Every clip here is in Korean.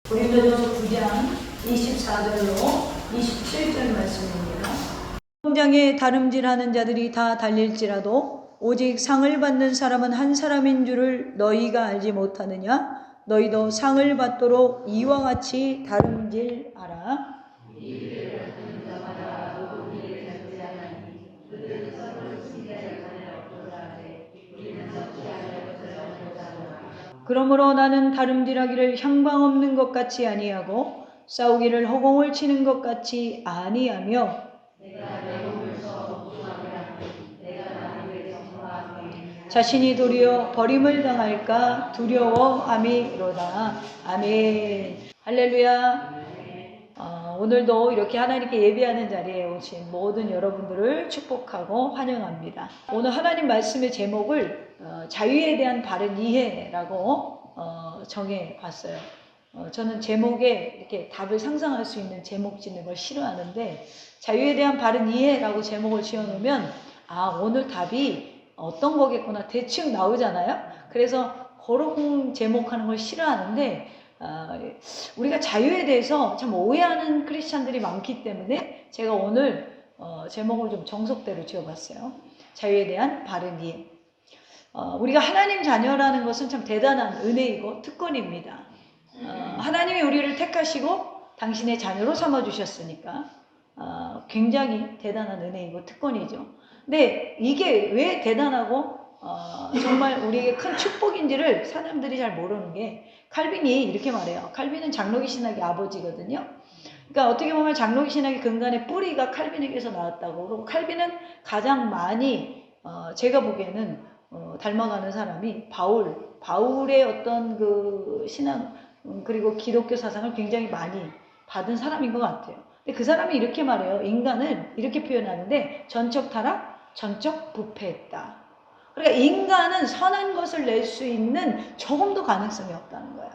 고린도전서 9장 24절로 27절 말씀입니다. 성장에 다름질하는 자들이 다 달릴지라도 오직 상을 받는 사람은 한 사람인 줄을 너희가 알지 못하느냐? 너희도 상을 받도록 이와 같이 다름질하라. 그러므로 나는 다름질하기를 향방 없는 것 같이 아니하고 싸우기를 허공을 치는 것 같이 아니하며 자신이 도리어 버림을 당할까 두려워함이로다. 아멘. 할렐루야. 오늘도 이렇게 하나님께 예배하는 자리에 오신 모든 여러분들을 축복하고 환영합니다. 오늘 하나님 말씀의 제목을 자유에 대한 바른 이해라고 정해봤어요. 저는 제목에 이렇게 답을 상상할 수 있는 제목 짓는 걸 싫어하는데, 자유에 대한 바른 이해라고 제목을 지어놓으면 오늘 답이 어떤 거겠구나 대충 나오잖아요. 그래서 그런 제목하는 걸 싫어하는데, 우리가 자유에 대해서 참 오해하는 크리스찬들이 많기 때문에 제가 오늘 제목을 좀 정석대로 지어봤어요. 자유에 대한 바른 이해. 우리가 하나님 자녀라는 것은 참 대단한 은혜이고 특권입니다. 하나님이 우리를 택하시고 당신의 자녀로 삼아주셨으니까 굉장히 대단한 은혜이고 특권이죠. 근데 이게 왜 대단하고 정말 우리에게 큰 축복인지를 사람들이 잘 모르는 게, 칼빈이 이렇게 말해요. 칼빈은 장로기 신학의 아버지거든요. 그러니까 어떻게 보면 장로기 신학의 근간의 뿌리가 칼빈에게서 나왔다고. 그리고 칼빈은 가장 많이 제가 보기에는 닮아가는 사람이 바울의 어떤 그 신앙 그리고 기독교 사상을 굉장히 많이 받은 사람인 것 같아요. 근데 그 사람이 이렇게 말해요. 인간은 이렇게 표현하는데 전적 타락, 전적 부패했다. 그러니까 인간은 선한 것을 낼 수 있는 조금도 가능성이 없다는 거예요.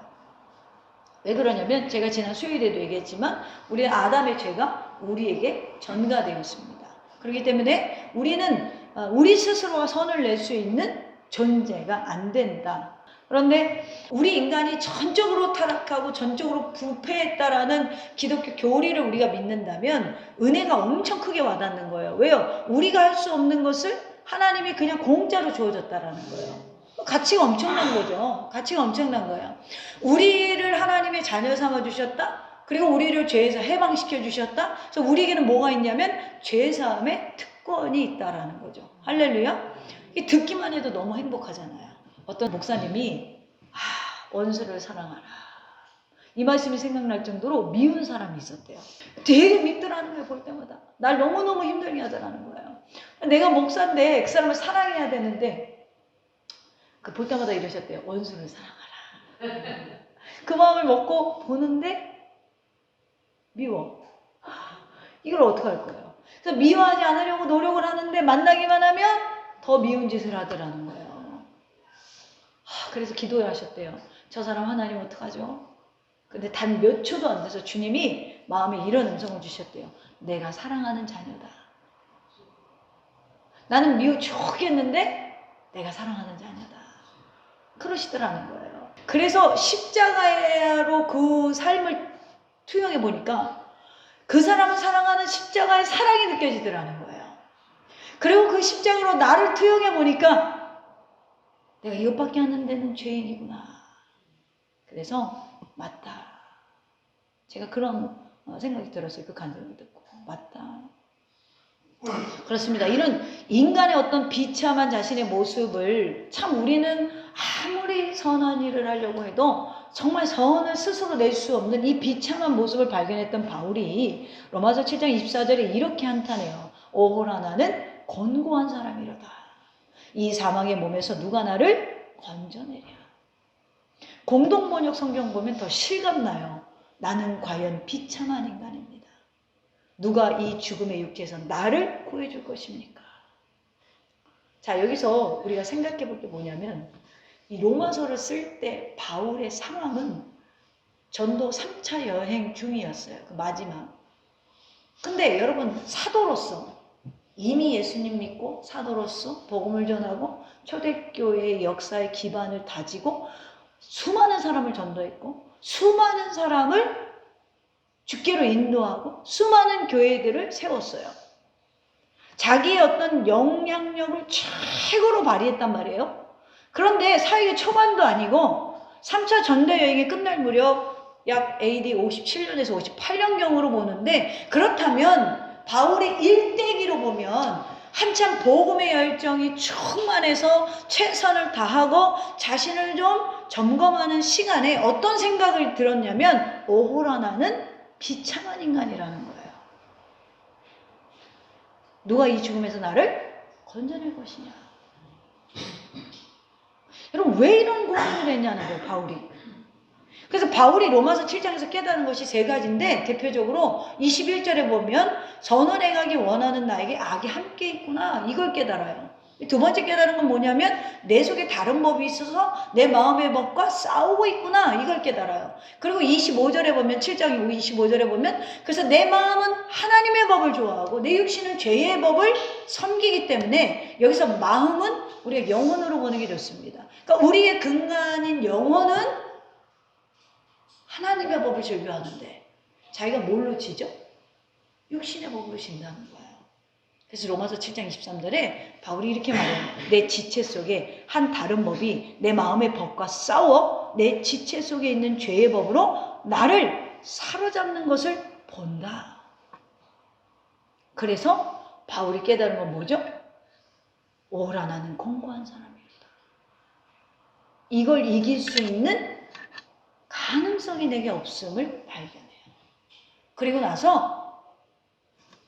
왜 그러냐면 제가 지난 수요일에도 얘기했지만 우리 아담의 죄가 우리에게 전가되었습니다. 그렇기 때문에 우리는 우리 스스로가 선을 낼 수 있는 존재가 안 된다. 그런데 우리 인간이 전적으로 타락하고 전적으로 부패했다라는 기독교 교리를 우리가 믿는다면 은혜가 엄청 크게 와닿는 거예요. 왜요? 우리가 할 수 없는 것을 하나님이 그냥 공짜로 주어졌다라는 거예요. 가치가 엄청난 거죠. 가치가 엄청난 거예요. 우리를 하나님의 자녀 삼아 주셨다. 그리고 우리를 죄에서 해방시켜 주셨다. 그래서 우리에게는 뭐가 있냐면 죄사함의 특권이 있다라는 거죠. 할렐루야. 듣기만 해도 너무 행복하잖아요. 어떤 목사님이 원수를 사랑하라, 이 말씀이 생각날 정도로 미운 사람이 있었대요. 되게 밉더라는 거예요. 볼 때마다 날 너무너무 힘들게 하더라는 거예요. 내가 목사인데 그 사람을 사랑해야 되는데 볼 때마다 이러셨대요. 원수를 사랑하라. 그 마음을 먹고 보는데 미워. 이걸 어떡할 거예요? 그래서 미워하지 않으려고 노력을 하는데 만나기만 하면 더 미운 짓을 하더라는 거예요. 그래서 기도를 하셨대요. 저 사람 하나님 어떡하죠? 근데 단 몇 초도 안 돼서 주님이 마음에 이런 음성을 주셨대요. 내가 사랑하는 자녀다. 나는 미워 죽겠는데 내가 사랑하는 자녀다. 그러시더라는 거예요. 그래서 십자가로 그 삶을 투영해 보니까 그 사람을 사랑하는 십자가의 사랑이 느껴지더라는 거예요. 그리고 그 십자가로 나를 투영해 보니까 내가 이것밖에 안 하는 데는 죄인이구나. 그래서 맞다. 제가 그런 생각이 들었어요. 그 간증을 듣고. 맞다. 그렇습니다. 이런 인간의 어떤 비참한 자신의 모습을 참 우리는 아무리 선한 일을 하려고 해도 정말 선을 스스로 낼 수 없는 이 비참한 모습을 발견했던 바울이 로마서 7장 24절에 이렇게 한탄해요. 오호라 나는 곤고한 사람이로다. 이 사망의 몸에서 누가 나를 건져내랴. 공동번역 성경 보면 더 실감나요. 나는 과연 비참한 인간입니다. 누가 이 죽음의 육체에서 나를 구해줄 것입니까? 자, 여기서 우리가 생각해 볼 게 뭐냐면 이 로마서를 쓸 때 바울의 상황은 전도 3차 여행 중이었어요. 그 마지막. 근데 여러분, 사도로서 이미 예수님 믿고 사도로서 복음을 전하고 초대교회의 역사의 기반을 다지고 수많은 사람을 전도했고 수많은 사람을 주께로 인도하고 수많은 교회들을 세웠어요. 자기의 어떤 영향력을 최고로 발휘했단 말이에요. 그런데 사역의 초반도 아니고 3차 전도 여행이 끝날 무렵 약 AD 57년에서 58년경으로 보는데, 그렇다면 바울의 일대기로 보면 한참 복음의 열정이 충만해서 최선을 다하고 자신을 좀 점검하는 시간에 어떤 생각을 들었냐면, 오호라 나는 비참한 인간이라는 거예요. 누가 이 죽음에서 나를 건져낼 것이냐. 여러분, 왜 이런 고민을 했냐는 거예요, 바울이. 그래서 바울이 로마서 7장에서 깨달은 것이 세 가지인데, 대표적으로 21절에 보면 선을 행하기 원하는 나에게 악이 함께 있구나, 이걸 깨달아요. 두 번째 깨달은 건 뭐냐면 내 속에 다른 법이 있어서 내 마음의 법과 싸우고 있구나, 이걸 깨달아요. 그리고 25절에 보면 7장 25절에 보면 그래서 내 마음은 하나님의 법을 좋아하고 내 육신은 죄의 법을 섬기기 때문에, 여기서 마음은 우리가 영혼으로 보는 게 좋습니다. 그러니까 우리의 근간인 영혼은 하나님의 법을 즐겨하는데 자기가 뭘로 지죠? 육신의 법으로 진다는 거예요. 그래서 로마서 7장 23절에 바울이 이렇게 말해요. 내 지체 속에 한 다른 법이 내 마음의 법과 싸워 내 지체 속에 있는 죄의 법으로 나를 사로잡는 것을 본다. 그래서 바울이 깨달은 건 뭐죠? 오라 나는 공고한 사람이었다. 이걸 이길 수 있는 가능성이 내게 없음을 발견해요. 그리고 나서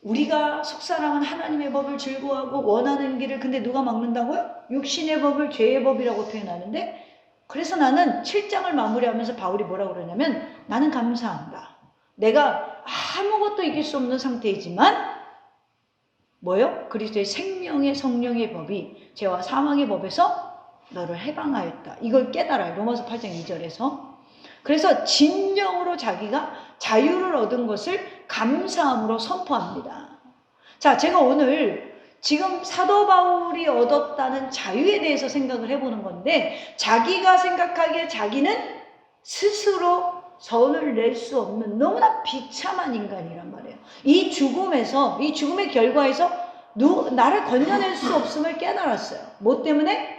우리가 속사람은 하나님의 법을 즐거워하고 원하는 길을, 근데 누가 막는다고요? 육신의 법을 죄의 법이라고 표현하는데, 그래서 나는 7장을 마무리하면서 바울이 뭐라고 그러냐면, 나는 감사한다. 내가 아무것도 이길 수 없는 상태이지만 뭐요? 그리스도의 생명의 성령의 법이 죄와 사망의 법에서 너를 해방하였다. 이걸 깨달아요. 로마서 8장 2절에서. 그래서 진정으로 자기가 자유를 얻은 것을 감사함으로 선포합니다. 자, 제가 오늘 지금 사도 바울이 얻었다는 자유에 대해서 생각을 해보는 건데, 자기가 생각하기에 자기는 스스로 선을 낼 수 없는 너무나 비참한 인간이란 말이에요. 이 죽음에서, 이 죽음의 결과에서 나를 건져낼 수 없음을 깨달았어요. 뭐 때문에?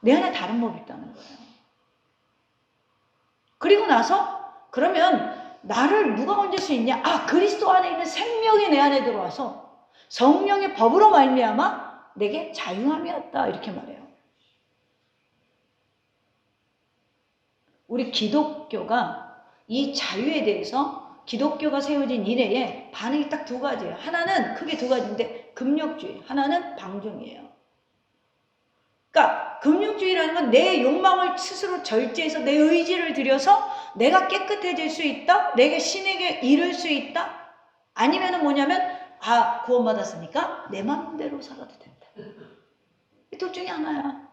내 안에 다른 법이 있다는 거예요. 그리고 나서 그러면 나를 누가 건질 수 있냐? 아, 그리스도 안에 있는 생명이 내 안에 들어와서 성령의 법으로 말미암아 내게 자유함이었다, 이렇게 말해요. 우리 기독교가 이 자유에 대해서 기독교가 세워진 이래에 반응이 딱 두 가지예요. 하나는 크게 두 가지인데 금욕주의, 하나는 방종이에요. 그러니까 금욕주의라는 건 내 욕망을 스스로 절제해서 내 의지를 들여서 내가 깨끗해질 수 있다, 내게 신에게 이룰 수 있다, 아니면은 뭐냐면 아, 구원받았으니까 내 마음대로 살아도 된다. 둘 중에 하나야.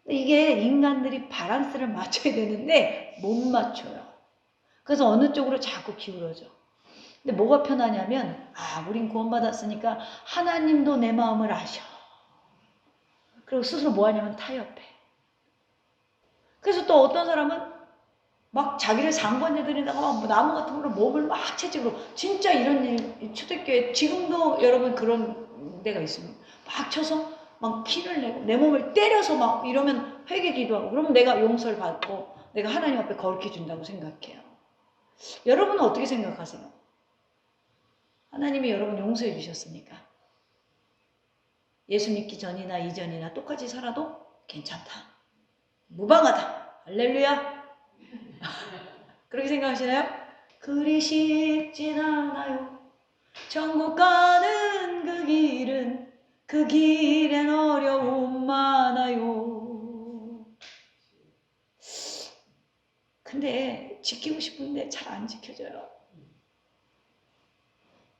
이게 인간들이 밸런스를 맞춰야 되는데 못 맞춰요. 그래서 어느 쪽으로 자꾸 기울어져. 근데 뭐가 편하냐면, 아, 우린 구원받았으니까 하나님도 내 마음을 아셔. 그리고 스스로 뭐 하냐면 타협해. 그래서 또 어떤 사람은 막 자기를 상번해드린다고 막 나무 같은 걸로 몸을 막 채찍으로, 진짜 이런 일, 초대교회 지금도 여러분 그런 데가 있습니다. 막 쳐서 막 피를 내고 내 몸을 때려서 막 이러면 회개 기도하고, 그러면 내가 용서를 받고 내가 하나님 앞에 거룩해 준다고 생각해요. 여러분은 어떻게 생각하세요? 하나님이 여러분 용서해 주셨습니까? 예수 믿기 전이나 이전이나 똑같이 살아도 괜찮다, 무방하다, 할렐루야. 그렇게 생각하시나요? 그리 쉽진 않아요. 천국 가는 그 길엔 어려움 많아요. 근데 지키고 싶은데 잘 안 지켜져요.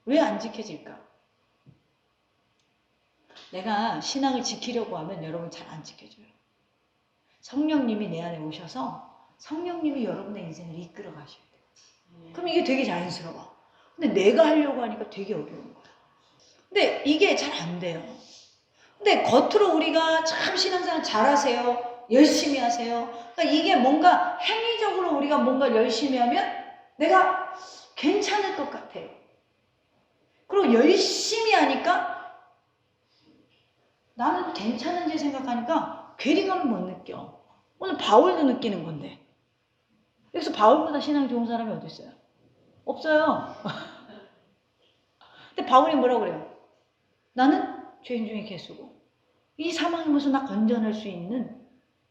왜 안 지켜질까? 내가 신앙을 지키려고 하면 여러분 잘 안 지켜져요. 성령님이 내 안에 오셔서 성령님이 여러분의 인생을 이끌어 가셔야 돼요. 그럼 이게 되게 자연스러워. 근데 내가 하려고 하니까 되게 어려운 거야. 근데 이게 잘 안 돼요. 근데 겉으로 우리가 참 신앙생활 잘하세요, 열심히 하세요. 그러니까 이게 뭔가 행위적으로 우리가 뭔가 열심히 하면 내가 괜찮을 것 같아요. 그리고 열심히 하니까 나는 괜찮은지 생각하니까 괴리감을 못 느껴. 오늘 바울도 느끼는 건데. 여기서 바울보다 신앙이 좋은 사람이 어디 있어요? 없어요. 근데 바울이 뭐라고 그래요? 나는 죄인 중에 개수고 이 사망에서 나 건져낼 수 있는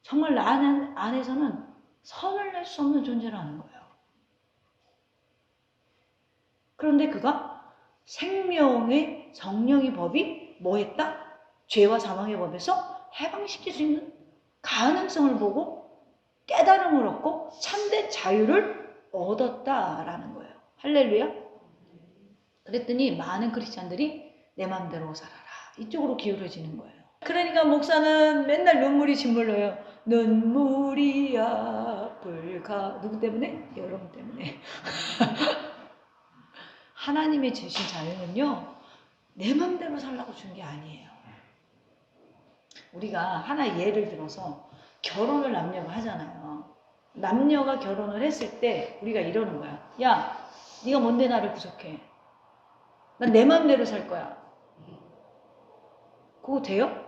정말 나 안에서는 선을 낼 수 없는 존재라는 거예요. 그런데 그가 생명의 성령의 법이 뭐 했다? 죄와 사망의 법에서 해방시킬 수 있는 가능성을 보고 깨달음을 얻고 참된 자유를 얻었다라는 거예요. 할렐루야. 그랬더니 많은 크리스찬들이 내 마음대로 살아라 이쪽으로 기울어지는 거예요. 그러니까 목사는 맨날 눈물이 짓물러요. 눈물이 앞을 가. 누구 때문에? 여러분 때문에. 하나님의 주신 자유는요, 내 맘대로 살라고 준 게 아니에요. 우리가 하나 예를 들어서 결혼을 남녀가 하잖아요. 남녀가 결혼을 했을 때 우리가 이러는 거야. 야, 네가 뭔데 나를 구속해? 난 내 맘대로 살 거야. 그거 돼요?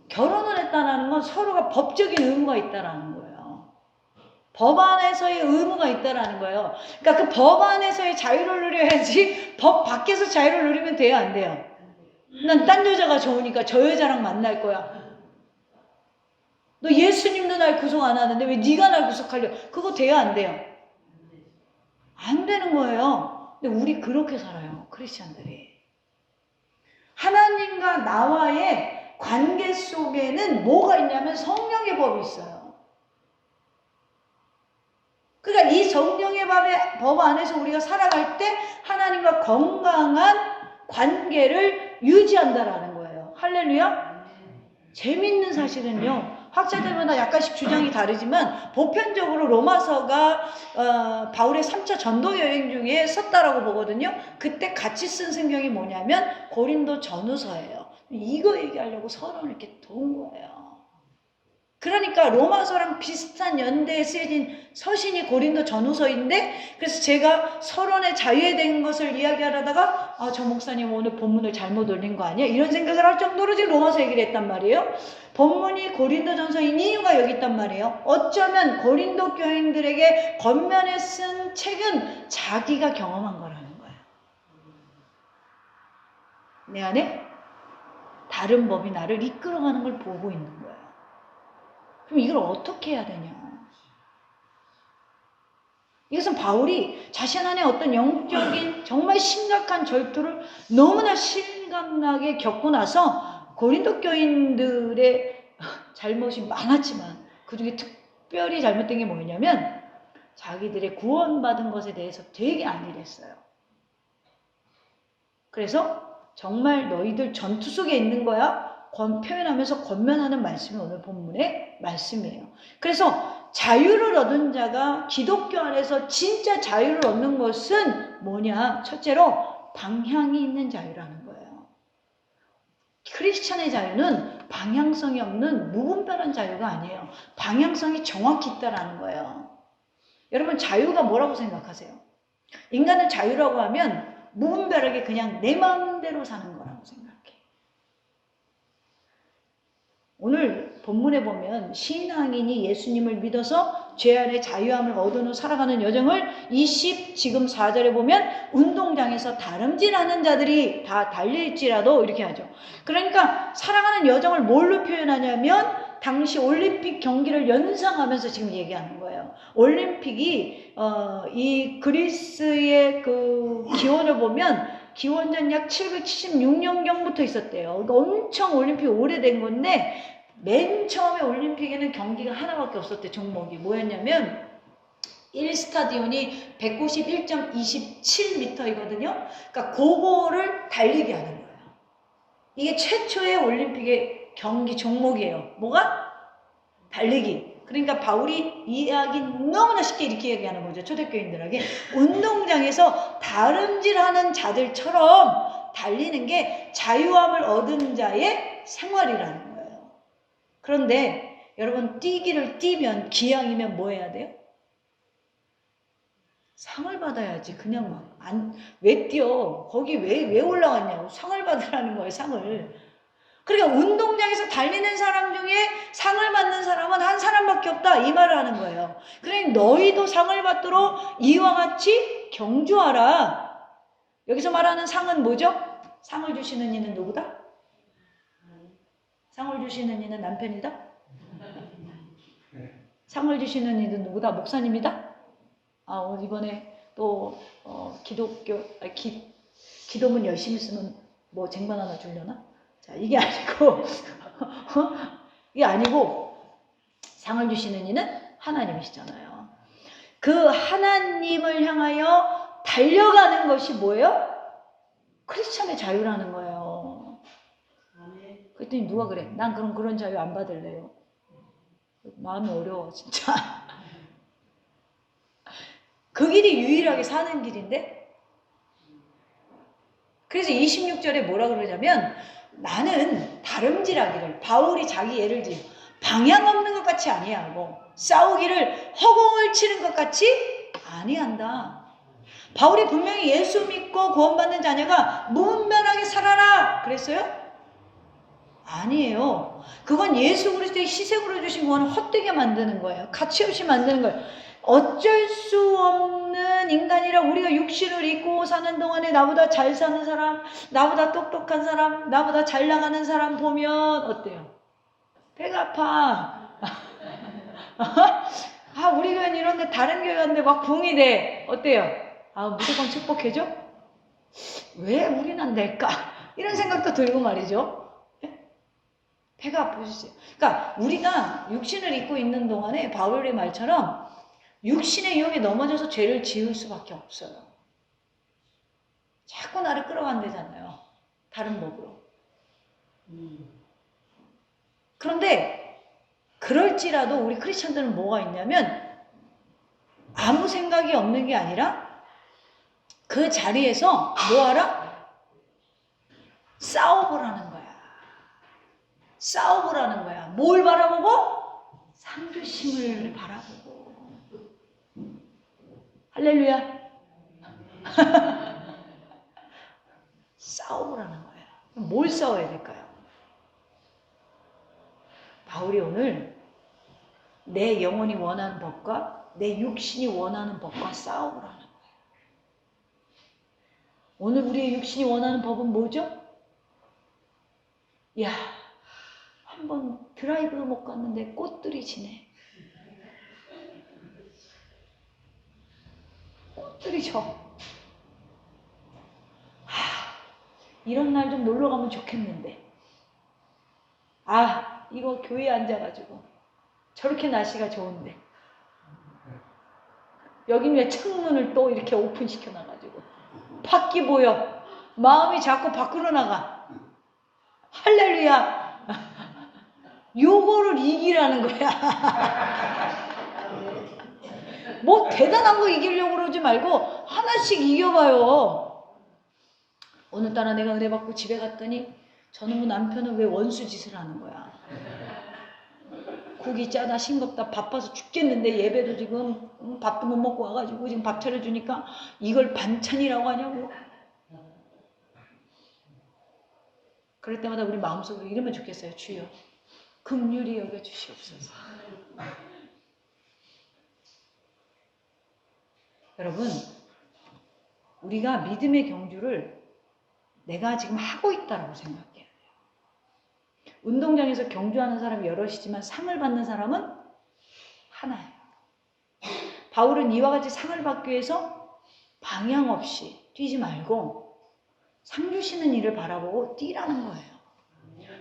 결혼을 했다는 건 서로가 법적인 의무가 있다는 거예요. 법 안에서의 의무가 있다는 거예요. 그러니까 그 법 안에서의 자유를 누려야지 법 밖에서 자유를 누리면 돼요? 안 돼요? 난 딴 여자가 좋으니까 저 여자랑 만날 거야. 너 예수님도 날 구속 안 하는데 왜 네가 날 구속하려? 그거 돼요? 안 돼요? 안 되는 거예요. 근데 우리 그렇게 살아요. 크리스찬들이. 하나님과 나와의 관계 속에는 뭐가 있냐면 성령의 법이 있어요. 그러니까 이 성령의 법 안에서 우리가 살아갈 때 하나님과 건강한 관계를 유지한다라는 거예요. 할렐루야. 재밌는 사실은요. 학자들마다 약간씩 주장이 다르지만 보편적으로 로마서가 바울의 3차 전도 여행 중에 썼다라고 보거든요. 그때 같이 쓴 성경이 뭐냐면 고린도 전후서예요. 이거 얘기하려고 서론을 이렇게 도운 거예요. 그러니까 로마서랑 비슷한 연대에 쓰여진 서신이 고린도 전후서인데, 그래서 제가 서론의 자유에 대한 것을 이야기하다가 저 목사님 오늘 본문을 잘못 올린 거 아니야? 이런 생각을 할 정도로 지금 로마서 얘기를 했단 말이에요. 본문이 고린도 전서인 이유가 여기 있단 말이에요. 어쩌면 고린도 교인들에게 겉면에 쓴 책은 자기가 경험한 거라는 거예요. 내 안에 다른 법이 나를 이끌어가는 걸 보고 있는 거예요. 그럼 이걸 어떻게 해야 되냐? 이것은 바울이 자신 안에 어떤 영적인 정말 심각한 절투를 너무나 실감나게 겪고 나서 고린도 교인들의 잘못이 많았지만 그 중에 특별히 잘못된 게 뭐냐면 자기들의 구원받은 것에 대해서 되게 안일했어요. 그래서 정말 너희들 전투 속에 있는 거야? 표현하면서 권면하는 말씀이 오늘 본문의 말씀이에요. 그래서 자유를 얻은 자가 기독교 안에서 진짜 자유를 얻는 것은 뭐냐? 첫째로 방향이 있는 자유라는 거예요. 크리스찬의 자유는 방향성이 없는 무분별한 자유가 아니에요. 방향성이 정확히 있다라는 거예요. 여러분 자유가 뭐라고 생각하세요? 인간은 자유라고 하면 무분별하게 그냥 내 마음대로 사는 거라고 생각해요. 오늘 본문에 보면 신앙인이 예수님을 믿어서 죄 안에 자유함을 얻은 후 살아가는 여정을 지금 4절에 보면 운동장에서 다름질하는 자들이 다 달릴지라도 이렇게 하죠. 그러니까 살아가는 여정을 뭘로 표현하냐면 당시 올림픽 경기를 연상하면서 지금 얘기하는 거예요. 올림픽이 이 그리스의 그 기원을 보면 기원전 약 776년경부터 있었대요. 그러니까 엄청 올림픽이 오래된 건데 맨 처음에 올림픽에는 경기가 하나밖에 없었대. 종목이 뭐였냐면 1스타디온이 191.27m이거든요. 그러니까 그거를 달리게 하는 거예요. 이게 최초의 올림픽의 경기 종목이에요. 뭐가? 달리기. 그러니까 바울이 이야기 너무나 쉽게 이렇게 얘기하는 거죠. 초대교인들에게. 운동장에서 다름질하는 자들처럼 달리는 게 자유함을 얻은 자의 생활이라는 거예요. 그런데 여러분 뛰기를 뛰면 기왕이면 뭐 해야 돼요? 상을 받아야지. 그냥 막 왜 뛰어? 거기 왜 올라갔냐고. 상을 받으라는 거예요. 상을. 그러니까 운동장에서 달리는 사람 중에 상을 받는 사람은 한 사람밖에 없다. 이 말을 하는 거예요. 그러니 너희도 상을 받도록 이와 같이 경주하라. 여기서 말하는 상은 뭐죠? 상을 주시는 이는 누구다? 상을 주시는 이는 남편이다? 상을 주시는 이는 누구다? 목사님이다? 이번에 또 기도문 열심히 쓰면 뭐 쟁반 하나 주려나? 자, 이게 아니고 상을 주시는 이는 하나님이시잖아요. 그 하나님을 향하여 달려가는 것이 뭐예요? 크리스천의 자유라는 거예요. 그랬더니 누가 그래? 난 그런 자유 안 받을래요. 마음이 어려워 진짜. 그 길이 유일하게 사는 길인데, 그래서 26절에 뭐라 그러냐면 나는 다름질하기를, 바울이 자기 예를 들어 방향 없는 것 같이 아니하고 싸우기를 허공을 치는 것 같이 아니한다. 바울이 분명히 예수 믿고 구원받는 자녀가 무분별하게 살아라 그랬어요? 아니에요. 그건 예수 그리스도의 희생으로 주신 구원을 헛되게 만드는 거예요. 가치없이 만드는 거예요. 어쩔 수 없는 인간이라 우리가 육신을 입고 사는 동안에 나보다 잘 사는 사람, 나보다 똑똑한 사람, 나보다 잘 나가는 사람 보면 어때요? 배가 아파. 우리 교회는 이런데 다른 교회 갔는데 막 붕이 돼. 어때요? 무조건 축복해줘? 왜 우리는 안 될까? 이런 생각도 들고 말이죠. 배가 아프시죠? 그러니까 우리가 육신을 입고 있는 동안에 바울의 말처럼 육신의 유혹에 넘어져서 죄를 지을 수밖에 없어요. 자꾸 나를 끌어간대잖아요. 다른 법으로. 그런데 그럴지라도 우리 크리스천들은 뭐가 있냐면 아무 생각이 없는 게 아니라 그 자리에서 뭐하라? 싸워보라는 거야. 싸워보라는 거야. 뭘 바라보고? 상주심을 바라보고. 할렐루야. 싸워보라는 거예요. 뭘 싸워야 될까요? 바울이 오늘 내 영혼이 원하는 법과 내 육신이 원하는 법과 싸워보라는 거예요. 오늘 우리의 육신이 원하는 법은 뭐죠? 한번 드라이브를 못 갔는데 꽃들이 지네. 꽃들이 져. 이런 날 좀 놀러 가면 좋겠는데. 이거 교회에 앉아가지고 저렇게 날씨가 좋은데. 여긴 왜 창문을 또 이렇게 오픈시켜 놔가지고 밖이 보여. 마음이 자꾸 밖으로 나가. 할렐루야. 요거를 이기라는 거야. 뭐 대단한 거 이기려고 그러지 말고 하나씩 이겨봐요. 오늘따라 내가 은혜 받고 집에 갔더니 저놈의 남편은 왜 원수 짓을 하는 거야. 국이 짜다 싱겁다 바빠서 죽겠는데 예배도 지금 밥도 못 먹고 와가지고 지금 밥 차려주니까 이걸 반찬이라고 하냐고. 그럴 때마다 우리 마음속으로 이러면 좋겠어요. 주여 긍휼히 여겨주시옵소서. 여러분, 우리가 믿음의 경주를 내가 지금 하고 있다라고 생각해야 돼요. 운동장에서 경주하는 사람이 여럿이지만 상을 받는 사람은 하나예요. 바울은 이와 같이 상을 받기 위해서 방향 없이 뛰지 말고 상 주시는 일을 바라보고 뛰라는 거예요.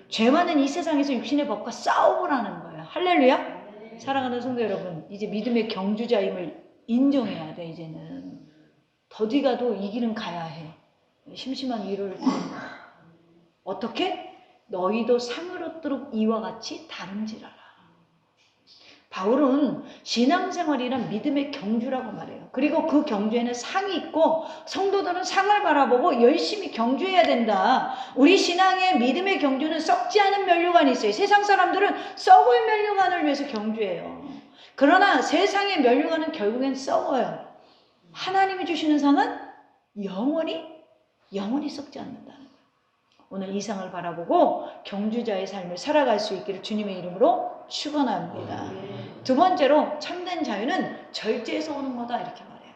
죄 많은 이 세상에서 육신의 법과 싸우라는 거예요. 할렐루야. 사랑하는 성도 여러분, 이제 믿음의 경주자임을 인정해야 돼. 이제는 더디 가도 이 길은 가야 해. 심심한 위로를 어떻게? 너희도 상을 얻도록 이와 같이 다름질하라. 바울은 신앙생활이란 믿음의 경주라고 말해요. 그리고 그 경주에는 상이 있고 성도들은 상을 바라보고 열심히 경주해야 된다. 우리 신앙의 믿음의 경주는 썩지 않은 면류관이 있어요. 세상 사람들은 썩을 면류관을 위해서 경주해요. 그러나 세상의 면류관은 결국엔 썩어요. 하나님이 주시는 상은 영원히 썩지 않는다는 거예요. 오늘 이 상을 바라보고 경주자의 삶을 살아갈 수 있기를 주님의 이름으로 축원합니다. 두 번째로 참된 자유는 절제에서 오는 거다 이렇게 말해요.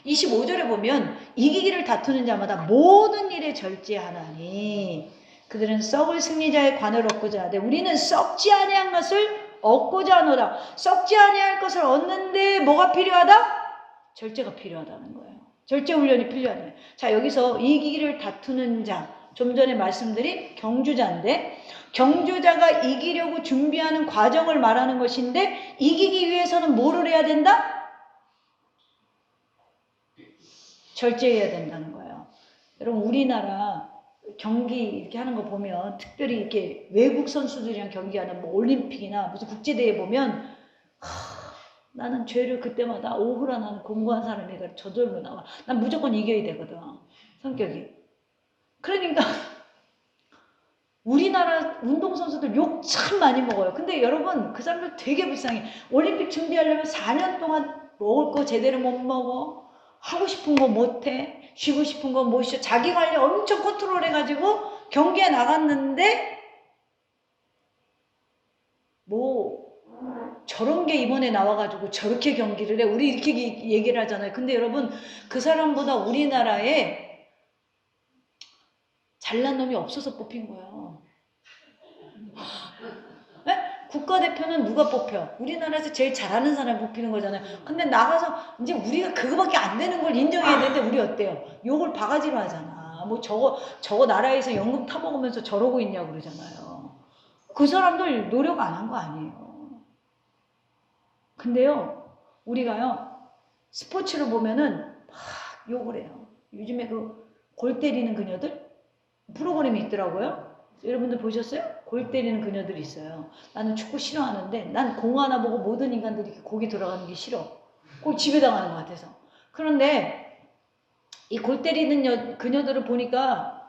25절에 보면 이기기를 다투는 자마다 모든 일에 절제하나니 그들은 썩을 승리자의 관을 얻고자 하되 우리는 썩지 아니한 것을 얻고자 하노라. 썩지 아니할 것을 얻는데 뭐가 필요하다? 절제가 필요하다는 거예요. 절제 훈련이 필요하네요. 자, 여기서 이기기를 다투는 자, 좀 전에 말씀드린 경주자인데 경주자가 이기려고 준비하는 과정을 말하는 것인데 이기기 위해서는 뭐를 해야 된다? 절제해야 된다는 거예요. 여러분 우리나라 경기 이렇게 하는 거 보면 특별히 이렇게 외국 선수들이랑 경기하는 뭐 올림픽이나 무슨 국제대회 보면 나는 죄를 그때마다 오후라 나는 공부한 사람이니까 저절로 나와. 난 무조건 이겨야 되거든. 성격이. 그러니까 우리나라 운동선수들 욕 참 많이 먹어요. 근데 여러분 그 사람들 되게 불쌍해. 올림픽 준비하려면 4년 동안 먹을 거 제대로 못 먹어. 하고 싶은 거 못해. 쉬고 싶은 거 못 쉬어. 자기 관리 엄청 컨트롤 해가지고 경기에 나갔는데 뭐 저런 게 이번에 나와가지고 저렇게 경기를 해. 우리 이렇게 얘기를 하잖아요. 근데 여러분 그 사람보다 우리나라에 잘난 놈이 없어서 뽑힌 거예요. 네? 국가대표는 누가 뽑혀? 우리나라에서 제일 잘하는 사람이 뽑히는 거잖아요. 근데 나가서 이제 우리가 그거밖에 안 되는 걸 인정해야 되는데 우리 어때요? 욕을 바가지로 하잖아. 뭐 저거 나라에서 연금 타먹으면서 저러고 있냐고 그러잖아요. 그 사람들 노력 안 한 거 아니에요. 근데요, 우리가요, 스포츠를 보면은 막 욕을 해요. 요즘에 그 골 때리는 그녀들? 프로그램이 있더라고요. 여러분들 보셨어요? 골 때리는 그녀들이 있어요. 나는 축구 싫어하는데 난 공 하나 보고 모든 인간들이 고기 들어가는 게 싫어. 꼭 지배당하는 것 같아서. 그런데 이 골 때리는 그녀들을 보니까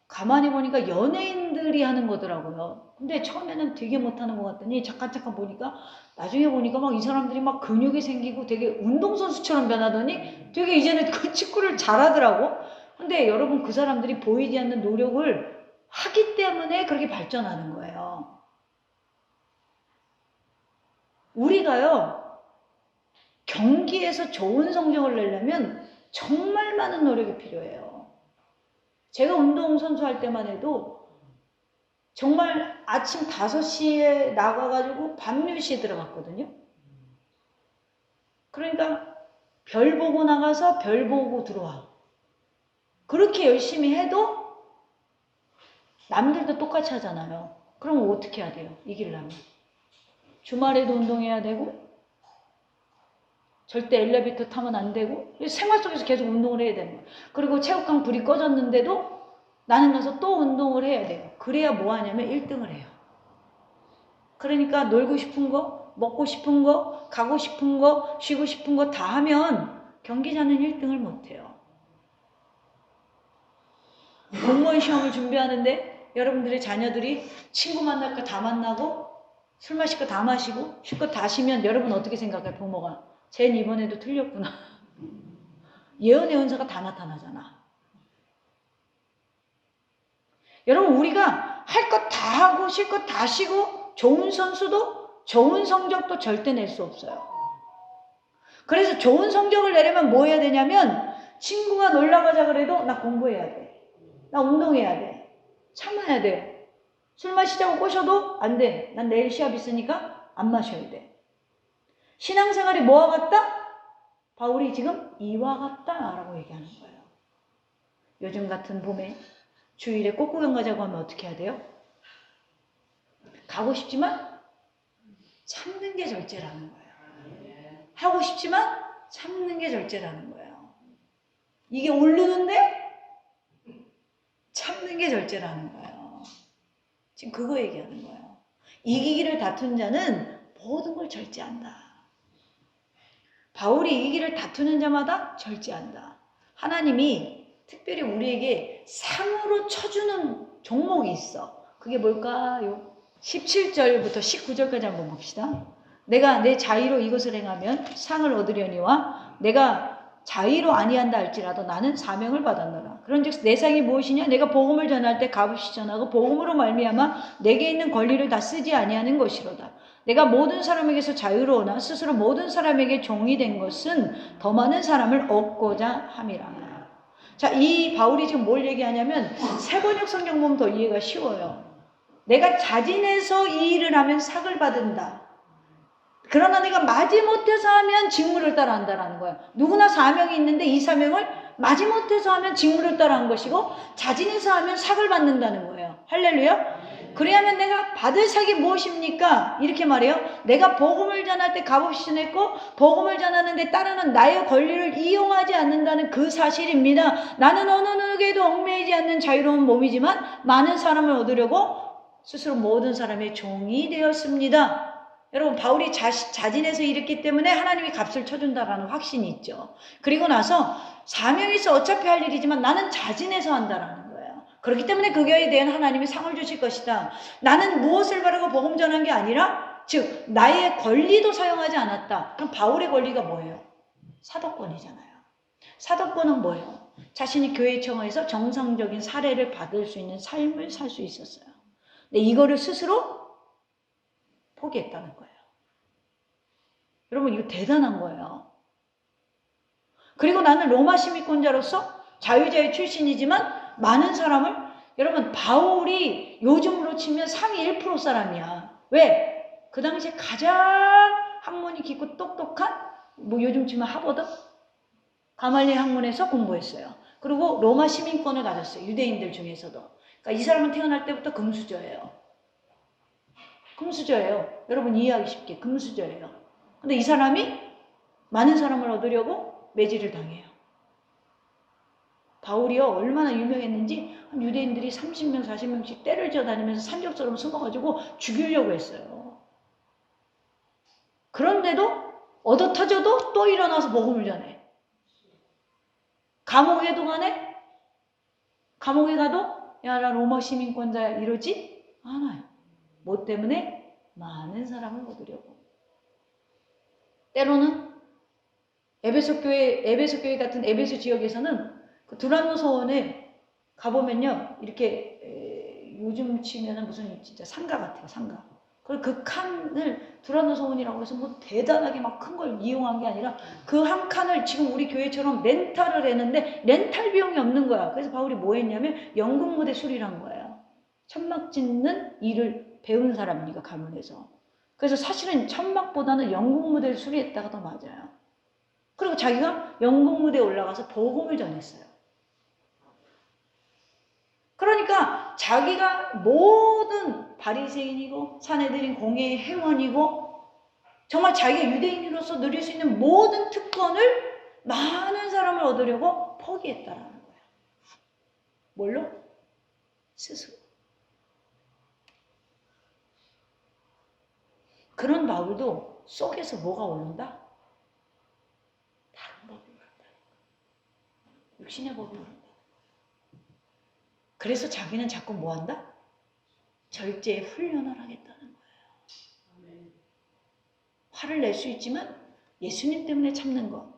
가만히 보니까 연예인들이 하는 거더라고요. 근데 처음에는 되게 못하는 것 같더니 잠깐 보니까 나중에 보니까 막 이 사람들이 막 근육이 생기고 되게 운동선수처럼 변하더니 되게 이제는 그 축구를 잘하더라고. 근데 여러분 그 사람들이 보이지 않는 노력을 하기 때문에 그렇게 발전하는 거예요. 우리가요, 경기에서 좋은 성적을 내려면 정말 많은 노력이 필요해요. 제가 운동선수 할 때만 해도 정말 아침 5시에 나가가지고 밤 10시에 들어갔거든요. 그러니까 별 보고 나가서 별 보고 들어와. 그렇게 열심히 해도 남들도 똑같이 하잖아요. 그럼 어떻게 해야 돼요? 이기려면. 주말에도 운동해야 되고 절대 엘리베이터 타면 안 되고 생활 속에서 계속 운동을 해야 되는 거예요. 그리고 체육관 불이 꺼졌는데도 나는 가서 또 운동을 해야 돼요. 그래야 뭐 하냐면 1등을 해요. 그러니까 놀고 싶은 거, 먹고 싶은 거, 가고 싶은 거, 쉬고 싶은 거 다 하면 경기자는 1등을 못 해요. 공무원 시험을 준비하는데 여러분들의 자녀들이 친구 만날 거 다 만나고 술 마실 거 다 마시고 쉴 거 다 쉬면 여러분 어떻게 생각해요? 부모가. 쟨 이번에도 틀렸구나. 예언의 은사가 다 나타나잖아. 여러분 우리가 할 것 다 하고 쉴 것 다 쉬고 좋은 선수도 좋은 성적도 절대 낼 수 없어요. 그래서 좋은 성적을 내려면 뭐 해야 되냐면 친구가 놀러 가자 그래도 나 공부해야 돼. 나 운동해야 돼. 참아야 돼. 술 마시자고 꼬셔도 안 돼. 난 내일 시합 있으니까 안 마셔야 돼. 신앙생활이 뭐와 같다? 바울이 지금 이와 같다라고 얘기하는 거예요. 요즘 같은 봄에 주일에 꽃구경 가자고 하면 어떻게 해야 돼요? 가고 싶지만 참는 게 절제라는 거예요. 하고 싶지만 참는 게 절제라는 거예요. 이게 오르는데 참는 게 절제라는 거예요. 지금 그거 얘기하는 거예요. 이기기를 다툰 자는 모든 걸 절제한다. 바울이 이 길을 다투는 자마다 절제한다. 하나님이 특별히 우리에게 상으로 쳐주는 종목이 있어. 그게 뭘까요? 17절부터 19절까지 한번 봅시다. 내가 내 자의로 이것을 행하면 상을 얻으려니와 내가 자의로 아니한다 할지라도 나는 사명을 받았노라. 그런즉 내 상이 무엇이냐? 내가 복음을 전할 때 값없이 전하고 복음으로 말미암아 내게 있는 권리를 다 쓰지 아니하는 것이로다. 내가 모든 사람에게서 자유로우나 스스로 모든 사람에게 종이 된 것은 더 많은 사람을 얻고자 함이라. 자, 이 바울이 지금 뭘 얘기하냐면 세번역 성경 보면 더 이해가 쉬워요. 내가 자진해서 이 일을 하면 상을 받는다. 그러나 내가 마지못해서 하면 직무를 따라한다라는 거야. 누구나 사명이 있는데 이 사명을 마지못해서 하면 직무를 따라한 것이고 자진해서 하면 상을 받는다는 거예요. 할렐루야. 그래야면 내가 받을 상이 무엇입니까? 이렇게 말해요. 내가 복음을 전할 때 값없이 전했고 복음을 전하는데 따르는 나의 권리를 이용하지 않는다는 그 사실입니다. 나는 어느 누구에게도 얽매이지 않는 자유로운 몸이지만 많은 사람을 얻으려고 스스로 모든 사람의 종이 되었습니다. 여러분 바울이 자진해서 이랬기 때문에 하나님이 값을 쳐준다라는 확신이 있죠. 그리고 나서 사명에서 어차피 할 일이지만 나는 자진해서 한다라는 거예요. 그렇기 때문에 그 교회에 대한 하나님이 상을 주실 것이다. 나는 무엇을 바라고 복음 전한 게 아니라 즉 나의 권리도 사용하지 않았다. 그럼 바울의 권리가 뭐예요? 사도권이잖아요. 사도권은 뭐예요? 자신이 교회 청하에서 정상적인 사례를 받을 수 있는 삶을 살 수 있었어요. 근데 이거를 스스로 포기했다는 거예요. 여러분 이거 대단한 거예요. 그리고 나는 로마 시민권자로서 자유자의 출신이지만 많은 사람을 여러분 바울이 요즘으로 치면 상위 1% 사람이야. 왜? 그 당시에 가장 학문이 깊고 똑똑한 뭐 요즘 치면 하버드 가말리엘 학문에서 공부했어요. 그리고 로마 시민권을 가졌어요. 유대인들 중에서도. 그러니까 이 사람은 태어날 때부터 금수저예요. 금수저예요. 여러분 이해하기 쉽게 금수저예요. 근데 이 사람이 많은 사람을 얻으려고 매질을 당해요. 바울이요 얼마나 유명했는지 유대인들이 30명 40명씩 때를 지어 다니면서 산적처럼 숨어가지고 죽이려고 했어요. 그런데도 얻어 터져도 또 일어나서 복음을 전해. 감옥에도 가네? 감옥에 가도 야 나 로마 시민권자야 이러지 않아요. 뭐 때문에? 많은 사람을 얻으려고. 때로는 에베소 교회 같은 에베소 지역에서는 그 두란노 서원에 가보면요. 이렇게 요즘 치면은 무슨 진짜 상가 같아요. 상가. 그리고 그 칸을 두란노 서원이라고 해서 뭐 대단하게 막 큰 걸 이용한 게 아니라 그 한 칸을 지금 우리 교회처럼 렌탈을 했는데 렌탈 비용이 없는 거야. 그래서 바울이 뭐 했냐면 연극무대 수리란 거예요. 천막 짓는 일을 배운 사람이니까 가문에서. 그래서 사실은 천막보다는 연극무대를 수리했다가 더 맞아요. 그리고 자기가 연극무대에 올라가서 복음을 전했어요. 그러니까 자기가 모든 바리새인이고 사내들인 공회의 회원이고 정말 자기가 유대인으로서 누릴 수 있는 모든 특권을 많은 사람을 얻으려고 포기했다라는 거예요. 뭘로? 스스로. 그런 바울도 속에서 뭐가 오른다? 다른 법이 오른다. 육신의 법이 오른다. 그래서 자기는 자꾸 뭐한다? 절제의 훈련을 하겠다는 거예요. 화를 낼 수 있지만 예수님 때문에 참는 거.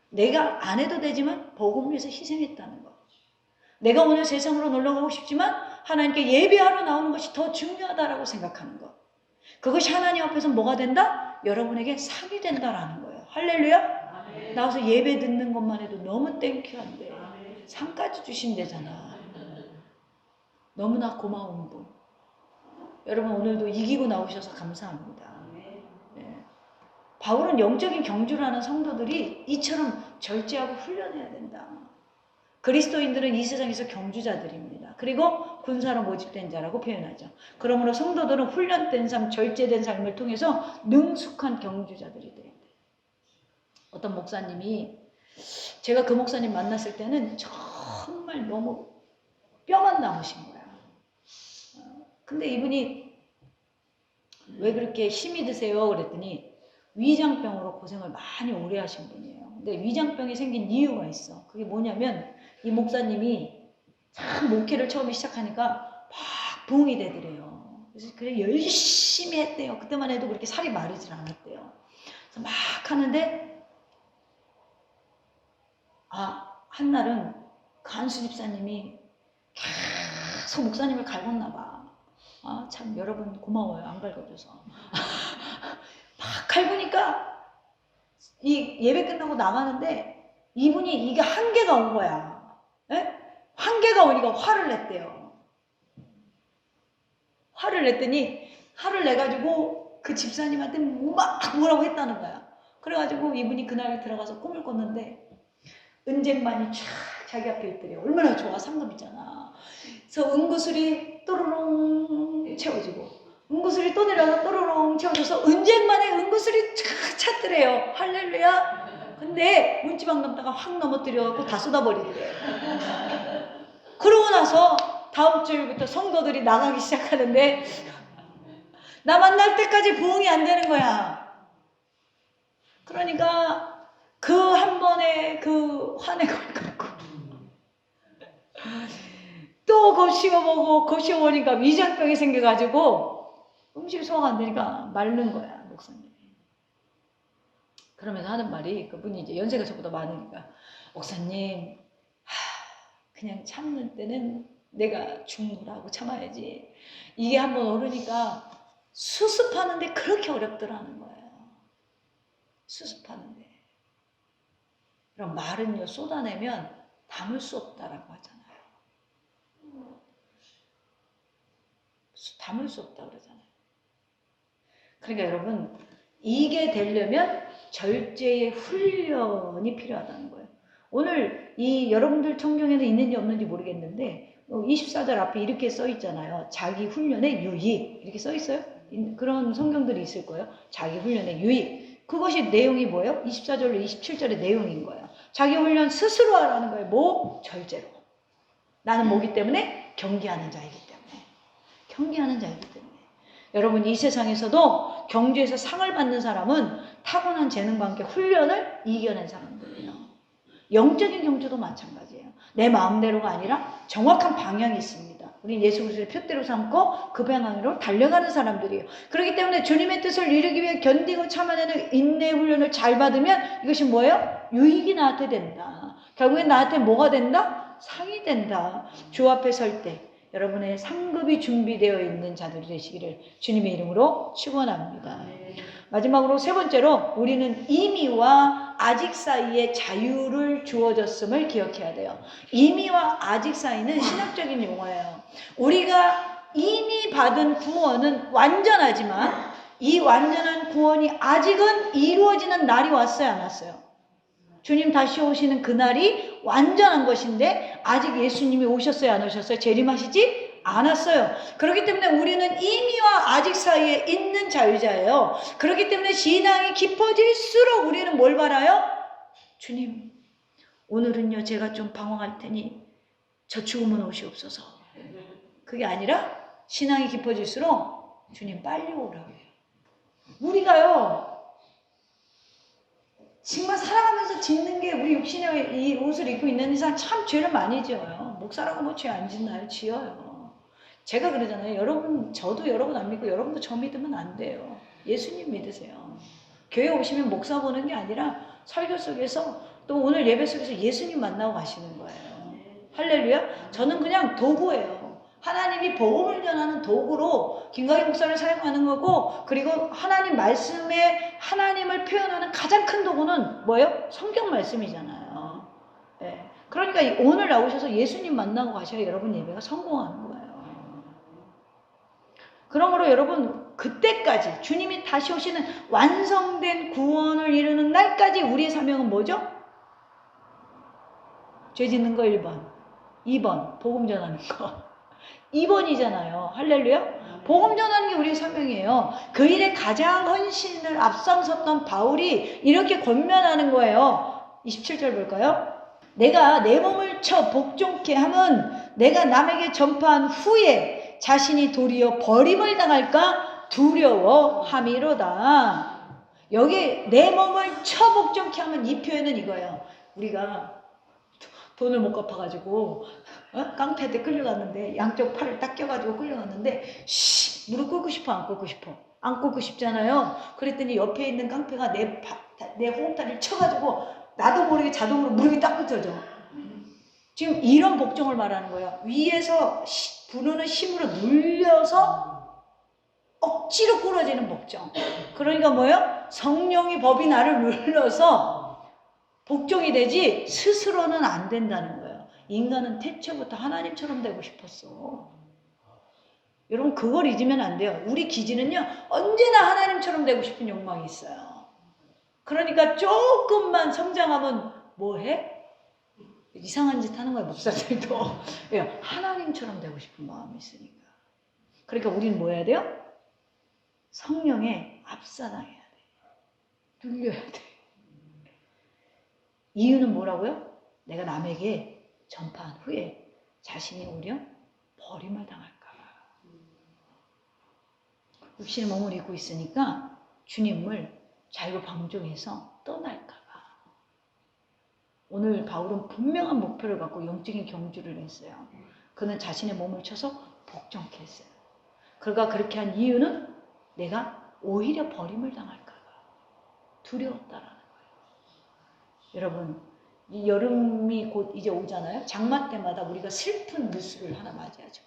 내가 안 해도 되지만 복음을 위해서 희생했다는 거. 내가 오늘 세상으로 놀러가고 싶지만 하나님께 예배하러 나오는 것이 더 중요하다라고 생각하는 거. 그것이 하나님 앞에서 뭐가 된다? 여러분에게 상이 된다라는 거예요. 할렐루야? 아멘. 나와서 예배 듣는 것만 해도 너무 땡큐한데 상까지 주신대잖아. 너무나 고마운 분. 여러분 오늘도 이기고 나오셔서 감사합니다. 네. 바울은 영적인 경주를 하는 성도들이 이처럼 절제하고 훈련해야 된다. 그리스도인들은 이 세상에서 경주자들입니다. 그리고 군사로 모집된 자라고 표현하죠. 그러므로 성도들은 훈련된 삶, 절제된 삶을 통해서 능숙한 경주자들이 돼야 돼요. 어떤 목사님이 제가 그 목사님 만났을 때는 정말 너무 뼈만 남으신 거야. 근데 이분이 왜 그렇게 힘이 드세요? 그랬더니 위장병으로 고생을 많이 오래 하신 분이에요. 근데 위장병이 생긴 이유가 있어. 그게 뭐냐면 이 목사님이 참 목회를 처음에 시작하니까 막 부흥이 되더래요. 그래서 그래 열심히 했대요. 그때만 해도 그렇게 살이 마르질 않았대요. 그래서 막 하는데 한날은 그 한수 집사님이 계속 목사님을 갈궜나 봐. 참 여러분 고마워요. 안 갈궈줘서. 막 갈구니까 이 예배 끝나고 나가는데 이분이 이게 한계가 온 거야. 에? 한계가 오니까 화를 냈대요. 화를 냈더니 화를 내가지고 그 집사님한테 막 뭐라고 했다는 거야. 그래가지고 이분이 그날 들어가서 꿈을 꿨는데 은쟁반이 쫙 자기 앞에 있더래요. 얼마나 좋아. 상급이잖아. 그래서 은구슬이 또르롱 채워지고 은구슬이 또 내려서 또르롱 채워져서 은쟁반에 은구슬이 쫙 찼더래요. 할렐루야. 근데 문지방 넘다가 확 넘어뜨려갖고 다 쏟아버리더래요. 그러고 나서 다음 주일부터 성도들이 나가기 시작하는데 나 만날 때까지 부흥이 안 되는 거야. 그러니까 그 한 번에 그 화내고 갖고 또 거시어보고 거시어보니까 위장병이 생겨가지고 음식 소화가 안 되니까 마른 거야, 목사님이. 그러면서 하는 말이, 그분이 이제 연세가 저보다 많으니까, 목사님, 그냥 참는 때는 내가 죽노라고 참아야지. 이게 한번 오르니까 수습하는데 그렇게 어렵더라는 거예요. 수습하는데. 그럼 말은요, 쏟아내면 담을 수 없다라고 하잖아요. 담을 수 없다고 그러잖아요. 그러니까 여러분, 이게 되려면 절제의 훈련이 필요하다는 거예요. 오늘 이 여러분들 성경에는 있는지 없는지 모르겠는데 24절 앞에 이렇게 써 있잖아요. 자기 훈련의 유익 이렇게 써 있어요. 그런 성경들이 있을 거예요. 자기 훈련의 유익. 그것이 내용이 뭐예요? 24절로 27절의 내용인 거예요. 자기 훈련 스스로 하라는 거예요. 뭐? 절제로. 나는 뭐기 때문에? 경계하는 자이기 때문에. 경계하는 자이기 때문에. 여러분 이 세상에서도 경주에서 상을 받는 사람은 타고난 재능과 함께 훈련을 이겨낸 사람들이에요. 영적인 경주도 마찬가지예요. 내 마음대로가 아니라 정확한 방향이 있습니다. 우리 예수 그리스도의 표대로 삼고 그 방향으로 달려가는 사람들이에요. 그렇기 때문에 주님의 뜻을 이루기 위해 견디고 참아내는 인내 훈련을 잘 받으면 이것이 뭐예요? 유익이 나한테 된다. 결국엔 나한테 뭐가 된다? 상이 된다. 주 앞에 설 때 여러분의 상급이 준비되어 있는 자들이 되시기를 주님의 이름으로 축원합니다. 마지막으로 세 번째로 우리는 이미와 아직 사이에 자유를 주어졌음을 기억해야 돼요. 이미와 아직 사이는 신학적인 용어예요. 우리가 이미 받은 구원은 완전하지만 이 완전한 구원이 아직은 이루어지는 날이 왔어요, 안 왔어요? 주님 다시 오시는 그날이 완전한 것인데 아직 예수님이 오셨어요, 안 오셨어요? 재림하시지 않았어요. 그렇기 때문에 우리는 이미와 아직 사이에 있는 자유자예요. 그렇기 때문에 신앙이 깊어질수록 우리는 뭘 바라요? 주님, 오늘은요 제가 좀 방황할 테니 저 죽으면 오시옵소서. 그게 아니라 신앙이 깊어질수록 주님 빨리 오라고 해요. 우리가요 정말 살아가면서 짓는 게 우리 육신의 이 옷을 입고 있는 이상 참 죄를 많이 지어요. 목사라고 뭐 죄 안 짓나요? 지어요. 제가 그러잖아요. 여러분, 저도 여러분 안 믿고 여러분도 저 믿으면 안 돼요. 예수님 믿으세요. 교회 오시면 목사 보는 게 아니라 설교 속에서 또 오늘 예배 속에서 예수님 만나고 가시는 거예요. 할렐루야. 저는 그냥 도구예요. 하나님이 복음을 전하는 도구로 김가희 목사를 사용하는 거고, 그리고 하나님 말씀에 하나님을 표현하는 가장 큰 도구는 뭐예요? 성경 말씀이잖아요. 네. 그러니까 오늘 나오셔서 예수님 만나고 가셔야 여러분 예배가 성공하는 거예요. 그러므로 여러분 그때까지 주님이 다시 오시는 완성된 구원을 이루는 날까지 우리의 사명은 뭐죠? 죄 짓는 거 1번, 2번 복음 전하는 거 2번이잖아요. 할렐루야. 복음 전하는 게 우리의 사명이에요. 그 일에 가장 헌신을 앞장섰던 바울이 이렇게 권면하는 거예요. 27절 볼까요? 내가 내 몸을 쳐 복종케 함은 내가 남에게 전파한 후에 자신이 도리어 버림을 당할까 두려워함이로다. 여기 내 몸을 처복종케 하면 이 표현은 이거예요. 우리가 돈을 못 갚아가지고 깡패한테 끌려갔는데 양쪽 팔을 딱 껴가지고 끌려갔는데 무릎 꿇고 싶어 안 꿇고 싶어? 안 꿇고 싶잖아요. 그랬더니 옆에 있는 깡패가 내 호흡다리를 쳐가지고 나도 모르게 자동으로 무릎이 딱 꿇어져. 지금 이런 복종을 말하는 거예요. 위에서 부르는 힘으로 눌려서 억지로 꿇어지는 복종. 그러니까 뭐예요? 성령의 법이 나를 눌러서 복종이 되지 스스로는 안 된다는 거예요. 인간은 태초부터 하나님처럼 되고 싶었어. 여러분 그걸 잊으면 안 돼요. 우리 기지는요 언제나 하나님처럼 되고 싶은 욕망이 있어요. 그러니까 조금만 성장하면 뭐 해? 이상한 짓 하는 거예요. 목사들도. 하나님처럼 되고 싶은 마음이 있으니까. 그러니까 우리는 뭐 해야 돼요? 성령에 앞사당해야 돼. 눌려야 돼. 이유는 뭐라고요? 내가 남에게 전파한 후에 자신이 오히려 버림을 당할까 봐. 육신의 몸을 입고 있으니까 주님을 자유방종해서 떠날까 봐. 오늘 바울은 분명한 목표를 갖고 영적인 경주를 했어요. 그는 자신의 몸을 쳐서 복종케 했어요. 그가 그렇게 한 이유는 내가 오히려 버림을 당할까 봐 두려웠다라는 거예요. 여러분 이 여름이 곧 이제 오잖아요. 장마 때마다 우리가 슬픈 뉴스를 하나 맞이하죠.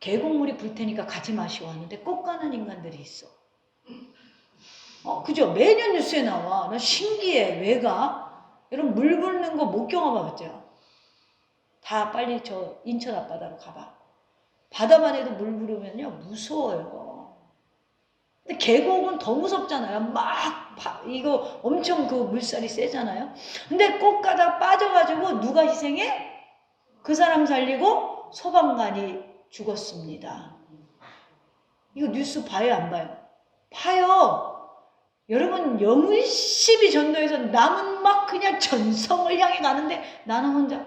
계곡물이 불 테니까 가지 마시오 하는데 꼭 가는 인간들이 있어. 그죠? 매년 뉴스에 나와. 나 신기해. 왜 가? 여러분 물 붓는 거 못 경험하겠죠? 다 빨리 저 인천 앞바다로 가봐. 바다만 해도 물 부르면요 무서워요. 근데 계곡은 더 무섭잖아요. 이거 엄청 그 물살이 세잖아요. 근데 꼭 가다 빠져가지고 누가 희생해? 그 사람 살리고 소방관이 죽었습니다. 이거 뉴스 봐요 안 봐요? 봐요. 여러분 영심이 전도해서 남은 막 그냥 전성을 향해 가는데 나는 혼자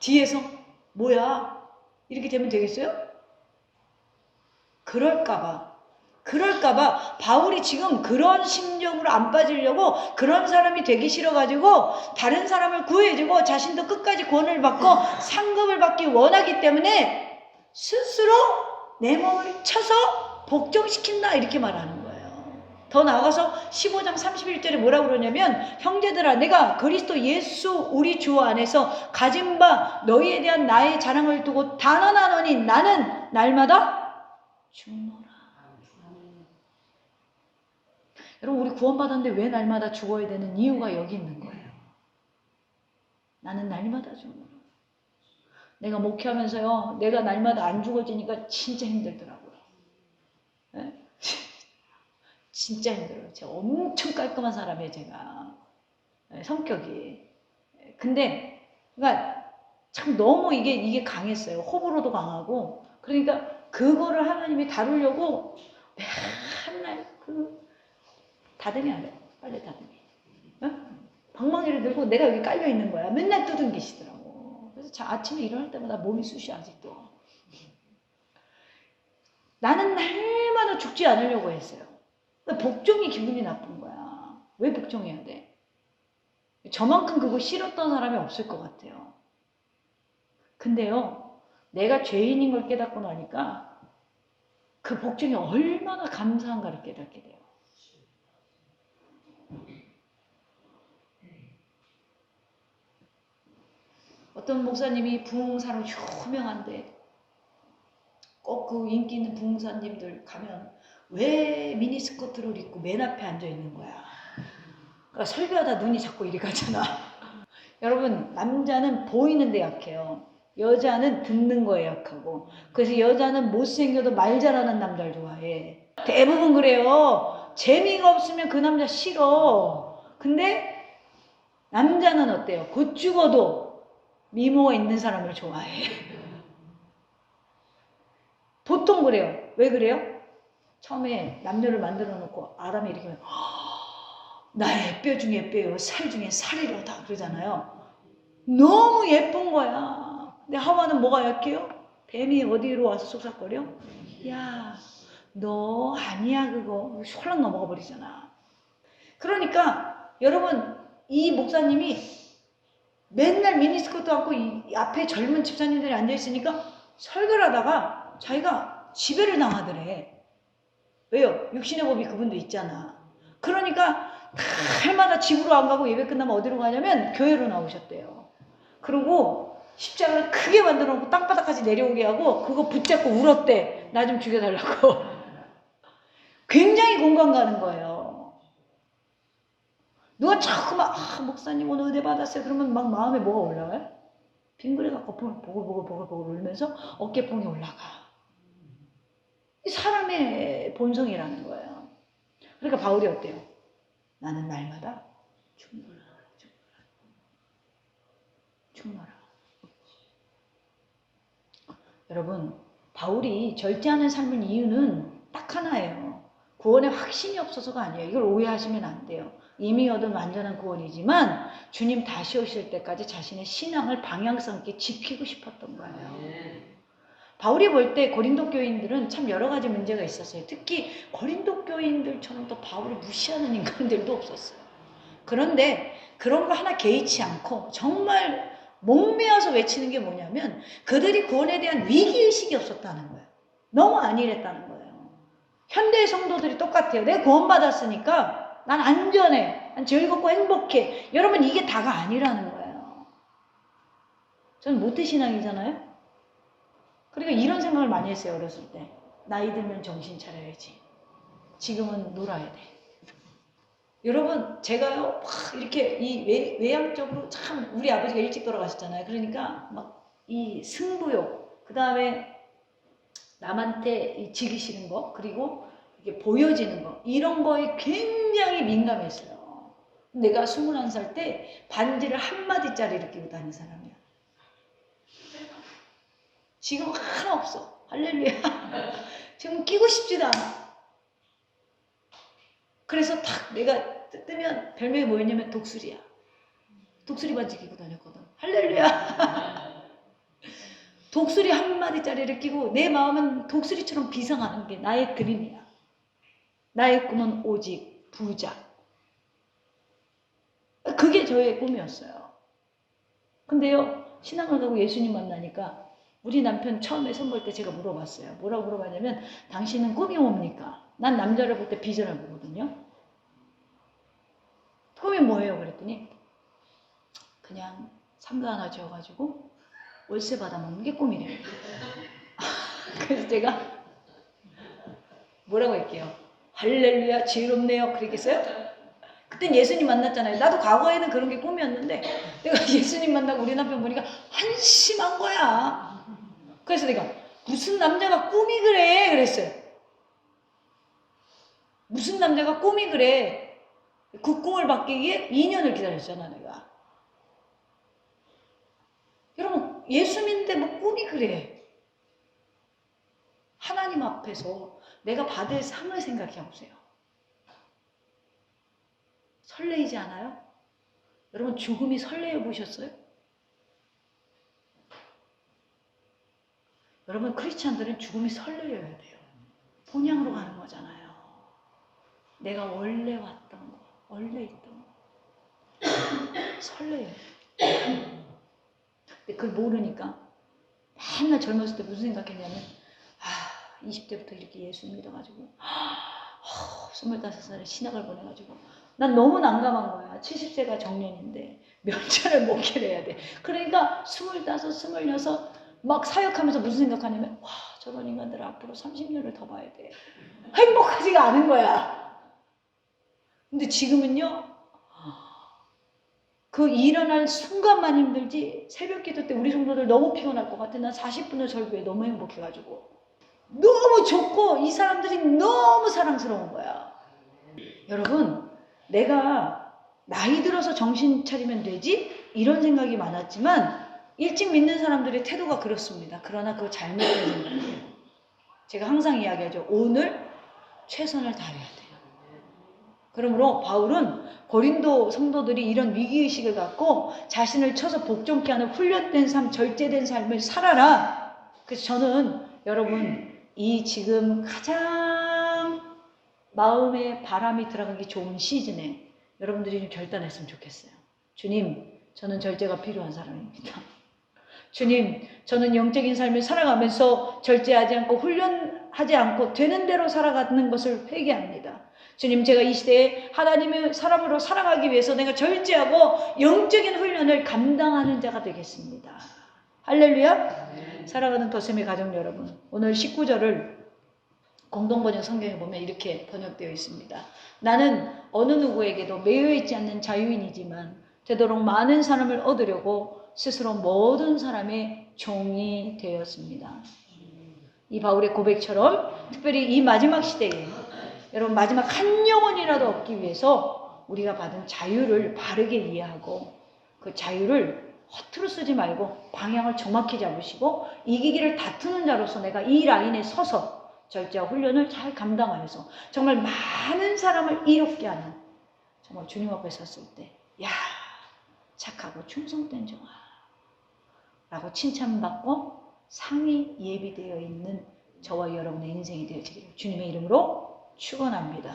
뒤에서 뭐야 이렇게 되면 되겠어요? 그럴까봐 바울이 지금 그런 심정으로 안 빠지려고 그런 사람이 되기 싫어가지고 다른 사람을 구해주고 자신도 끝까지 구원을 받고 상급을 받기 원하기 때문에 스스로 내 몸을 쳐서 복종시킨다 이렇게 말하는 거예요. 더 나아가서 15장 31절에 뭐라고 그러냐면 형제들아 내가 그리스도 예수 우리 주 안에서 가진 바 너희에 대한 나의 자랑을 두고 단언하노니 나는 날마다 죽노라. 여러분 우리 구원받았는데 왜 날마다 죽어야 되는 이유가 여기 있는 거예요. 나는 날마다 죽노라. 내가 목회하면서요 내가 날마다 안 죽어지니까 진짜 힘들더라고요. 네? 진짜 힘들어요. 제가 엄청 깔끔한 사람이에요. 제가 성격이. 근데 그러니까 참 너무 이게 강했어요. 호불호도 강하고. 그러니까 그거를 하나님이 다루려고 맨날 다듬이 안 해요. 빨래 다듬이. 방망이를 들고 내가 여기 깔려 있는 거야. 맨날 두둥기시더라고. 그래서 아침에 일어날 때마다 몸이 쑤셔 아직도. 나는 날마다 죽지 않으려고 했어요. 복종이 기분이 나쁜 거야. 왜 복종해야 돼? 저만큼 그거 싫었던 사람이 없을 것 같아요. 근데요, 내가 죄인인 걸 깨닫고 나니까 그 복종이 얼마나 감사한가를 깨닫게 돼요. 어떤 목사님이 부흥사로 유명한데 꼭 그 인기 있는 부흥사님들 가면 왜 미니스커트를 입고 맨 앞에 앉아 있는 거야. 그러니까 설교하다 눈이 자꾸 이리 가잖아. 여러분 남자는 보이는 데 약해요. 여자는 듣는 거에 약하고. 그래서 여자는 못생겨도 말 잘하는 남자를 좋아해. 대부분 그래요. 재미가 없으면 그 남자 싫어. 근데 남자는 어때요? 곧 죽어도 미모가 있는 사람을 좋아해. 보통 그래요. 왜 그래요? 처음에 남녀를 만들어 놓고 아담이 이렇게 하면 나의 뼈 중에 뼈요 살 중에 살이로다 그러잖아요. 너무 예쁜 거야. 근데 하와는 뭐가 약해요? 뱀이 어디로 와서 속삭거려? 야, 너 아니야 그거. 홀랑 넘어가 버리잖아. 그러니까 여러분 이 목사님이 맨날 미니스커트 갖고 이 앞에 젊은 집사님들이 앉아있으니까 설교를 하다가 자기가 지배를 당하더래. 왜요? 육신의 법이 그분도 있잖아. 그러니까 날마다 집으로 안 가고 예배 끝나면 어디로 가냐면 교회로 나오셨대요. 그리고 십자가를 크게 만들어 놓고 땅바닥까지 내려오게 하고 그거 붙잡고 울었대. 나 좀 죽여달라고. 굉장히 공감 가는 거예요. 누가 자꾸 막 목사님 오늘 은혜 받았어요. 그러면 막 마음에 뭐가 올라가요? 빙그레 갖고 보글보글 울면서 어깨뽕이 올라가. 이 사람의 본성이라는 거예요. 그러니까 바울이 어때요? 나는 날마다 죽노라. 여러분, 바울이 절제하는 삶의 이유는 딱 하나예요. 구원에 확신이 없어서가 아니에요. 이걸 오해하시면 안 돼요. 이미 얻은 완전한 구원이지만 주님 다시 오실 때까지 자신의 신앙을 방향성 있게 지키고 싶었던 거예요. 바울이 볼 때 고린도 교인들은 참 여러 가지 문제가 있었어요. 특히 고린도 교인들처럼 또 바울을 무시하는 인간들도 없었어요. 그런데 그런 거 하나 개의치 않고 정말 목매어서 외치는 게 뭐냐면 그들이 구원에 대한 위기의식이 없었다는 거예요. 너무 안일했다는 거예요. 현대의 성도들이 똑같아요. 내가 구원받았으니까 난 안전해. 난 즐겁고 행복해. 여러분 이게 다가 아니라는 거예요. 저는 모태신앙이잖아요. 그러니까 이런 생각을 많이 했어요. 어렸을 때. 나이 들면 정신 차려야지. 지금은 놀아야 돼. 여러분 제가요 막 이렇게 이 외향적으로 참 우리 아버지가 일찍 돌아가셨잖아요. 그러니까 막 이 승부욕 그 다음에 남한테 지기 싫은 거 그리고 이게 보여지는 거 이런 거에 굉장히 민감했어요. 내가 21살 때 반지를 한마디짜리를 끼고 다니는 사람이야. 지금 하나 없어. 할렐루야. 지금 끼고 싶지도 않아. 그래서 탁 내가 뜨면 별명이 뭐였냐면 독수리야. 독수리 반지 끼고 다녔거든. 할렐루야. 독수리 한마디짜리를 끼고 내 마음은 독수리처럼 비상하는 게 나의 그림이야. 나의 꿈은 오직 부자. 그게 저의 꿈이었어요. 근데요 신앙을 가고 예수님 만나니까 우리 남편 처음에 선볼 때 제가 물어봤어요. 뭐라고 물어봤냐면 당신은 꿈이 뭡니까? 난 남자를 볼 때 비전을 보거든요. 꿈이 뭐예요? 그랬더니 그냥 상가 하나 지어가지고 월세 받아먹는 게 꿈이래요. 그래서 제가 뭐라고 할게요? 할렐루야 지혜롭네요. 그러겠어요? 그땐 예수님 만났잖아요. 나도 과거에는 그런 게 꿈이었는데 내가 예수님 만나고 우리 남편 보니까 한심한 거야. 그래서 내가 무슨 남자가 꿈이 그래? 그랬어요. 무슨 남자가 꿈이 그래? 그 꿈을 받기 위해 2년을 기다렸잖아 내가. 여러분 예수 믿는데 뭐 꿈이 그래? 하나님 앞에서 내가 받을 상을 생각해 보세요. 설레이지 않아요? 여러분 죽음이 설레어 보셨어요? 여러분 크리스찬들은 죽음이 설레어야 돼요. 본향으로 가는 거잖아요. 내가 원래 왔던 거, 원래 있던 거. 설레요. 근데 그걸 모르니까 맨날 젊었을 때 무슨 생각했냐면 20대부터 이렇게 예수 믿어가지고 25살에 신학을 보내가지고 난 너무 난감한 거야. 70세가 정년인데 몇 년을 목회를 해야 돼. 그러니까 25, 26 막 사역하면서 무슨 생각하냐면 저런 인간들 앞으로 30년을 더 봐야 돼. 행복하지가 않은 거야. 근데 지금은요. 그 일어날 순간만 힘들지 새벽 기도 때 우리 성도들 너무 피곤할 것 같아. 난 40분을 설교해. 너무 행복해가지고. 너무 좋고 이 사람들이 너무 사랑스러운 거야. 여러분 내가 나이 들어서 정신 차리면 되지? 이런 생각이 많았지만 일찍 믿는 사람들의 태도가 그렇습니다. 그러나 그거 잘못된 생각이에요. 제가 항상 이야기하죠. 오늘 최선을 다해야 돼요. 그러므로 바울은 고린도 성도들이 이런 위기의식을 갖고 자신을 쳐서 복종케 하는 훈련된 삶, 절제된 삶을 살아라. 그래서 저는 여러분 이 지금 가장 마음에 바람이 들어가기 좋은 시즌에 여러분들이 좀 결단했으면 좋겠어요. 주님, 저는 절제가 필요한 사람입니다. 주님, 저는 영적인 삶을 살아가면서 절제하지 않고 훈련하지 않고 되는 대로 살아가는 것을 회개합니다. 주님, 제가 이 시대에 하나님의 사람으로 살아가기 위해서 내가 절제하고 영적인 훈련을 감당하는 자가 되겠습니다. 할렐루야. 사랑하는 더셈의 가족 여러분, 오늘 19절을 공동번역 성경에 보면 이렇게 번역되어 있습니다. 나는 어느 누구에게도 매여 있지 않는 자유인이지만 되도록 많은 사람을 얻으려고 스스로 모든 사람의 종이 되었습니다. 이 바울의 고백처럼 특별히 이 마지막 시대에 여러분 마지막 한 영혼이라도 얻기 위해서 우리가 받은 자유를 바르게 이해하고 그 자유를 허투루 쓰지 말고 방향을 정확히 잡으시고 이기기를 다투는 자로서 내가 이 라인에 서서 절제와 훈련을 잘 감당하여서 정말 많은 사람을 이롭게 하는 정말 주님 앞에 섰을 때 야, 착하고 충성된 종아 라고 칭찬받고 상이 예비되어 있는 저와 여러분의 인생이 되어지기를 주님의 이름으로 축원합니다.